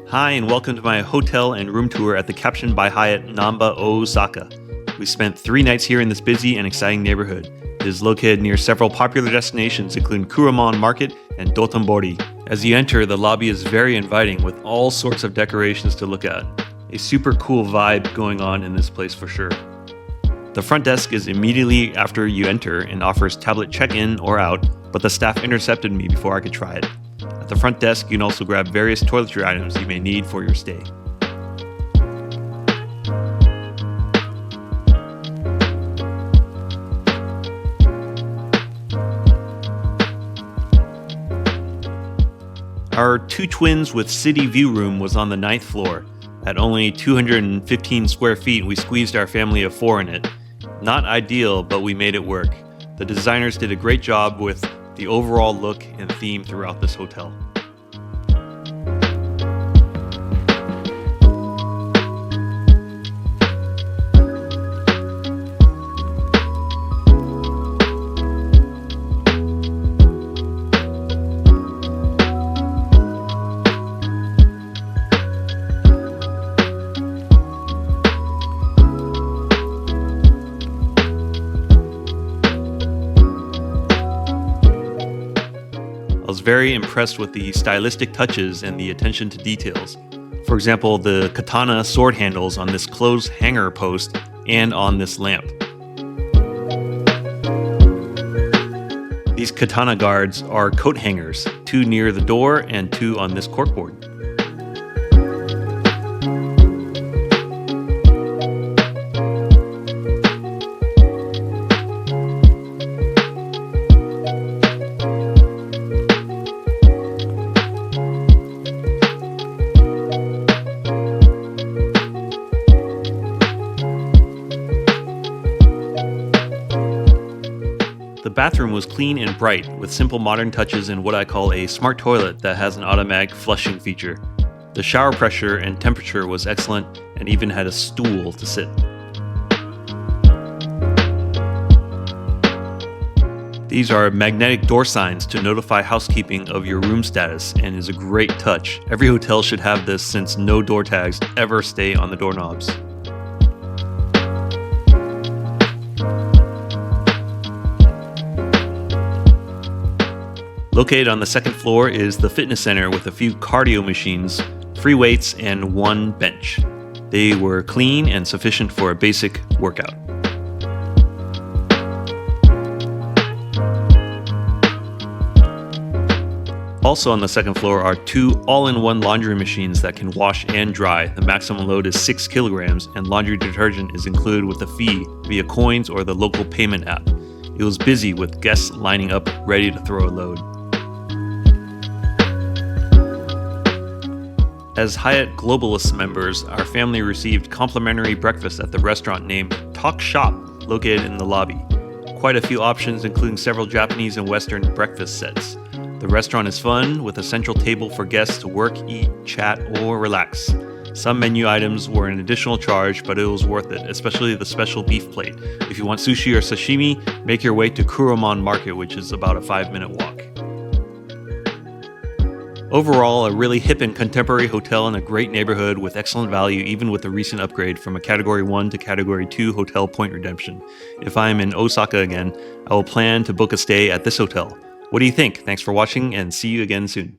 Hi, and welcome to my hotel and room tour at the Caption by Hyatt Namba, Osaka. We spent 3 nights here in this busy and exciting neighborhood. It is located near several popular destinations, including Kuromon Market and Dotonbori. As you enter, the lobby is very inviting with all sorts of decorations to look at. A super cool vibe going on in this place for sure. The front desk is immediately after you enter and offers tablet check-in or out, but the staff intercepted me before I could try it. At the front desk, you can also grab various toiletry items you may need for your stay. Our 2 twins with city view room was on the 9th floor. At only 215 square feet, we squeezed our family of 4 in it. Not ideal, but we made it work. The designers did a great job with the overall look and theme throughout this hotel. I was very impressed with the stylistic touches and the attention to details. For example, the katana sword handles on this clothes hanger post and on this lamp. These katana guards are coat hangers, 2 near the door and 2 on this corkboard. The bathroom was clean and bright, with simple modern touches and what I call a smart toilet that has an automatic flushing feature. The shower pressure and temperature was excellent and even had a stool to sit. These are magnetic door signs to notify housekeeping of your room status and is a great touch. Every hotel should have this since no door tags ever stay on the doorknobs. Located on the 2nd floor is the fitness center with a few cardio machines, free weights, and 1 bench. They were clean and sufficient for a basic workout. Also on the 2nd floor are 2 all-in-one laundry machines that can wash and dry. The maximum load is 6 kilograms, and laundry detergent is included with a fee via coins or the local payment app. It was busy with guests lining up ready to throw a load. As Hyatt Globalist members, our family received complimentary breakfast at the restaurant named Talk Shop, located in the lobby. Quite a few options, including several Japanese and Western breakfast sets. The restaurant is fun, with a central table for guests to work, eat, chat, or relax. Some menu items were an additional charge, but it was worth it, especially the special beef plate. If you want sushi or sashimi, make your way to Kuromon Market, which is about a 5-minute walk. Overall, a really hip and contemporary hotel in a great neighborhood with excellent value, even with the recent upgrade from a Category 1 to Category 2 hotel point redemption. If I am in Osaka again, I will plan to book a stay at this hotel. What do you think? Thanks for watching and see you again soon.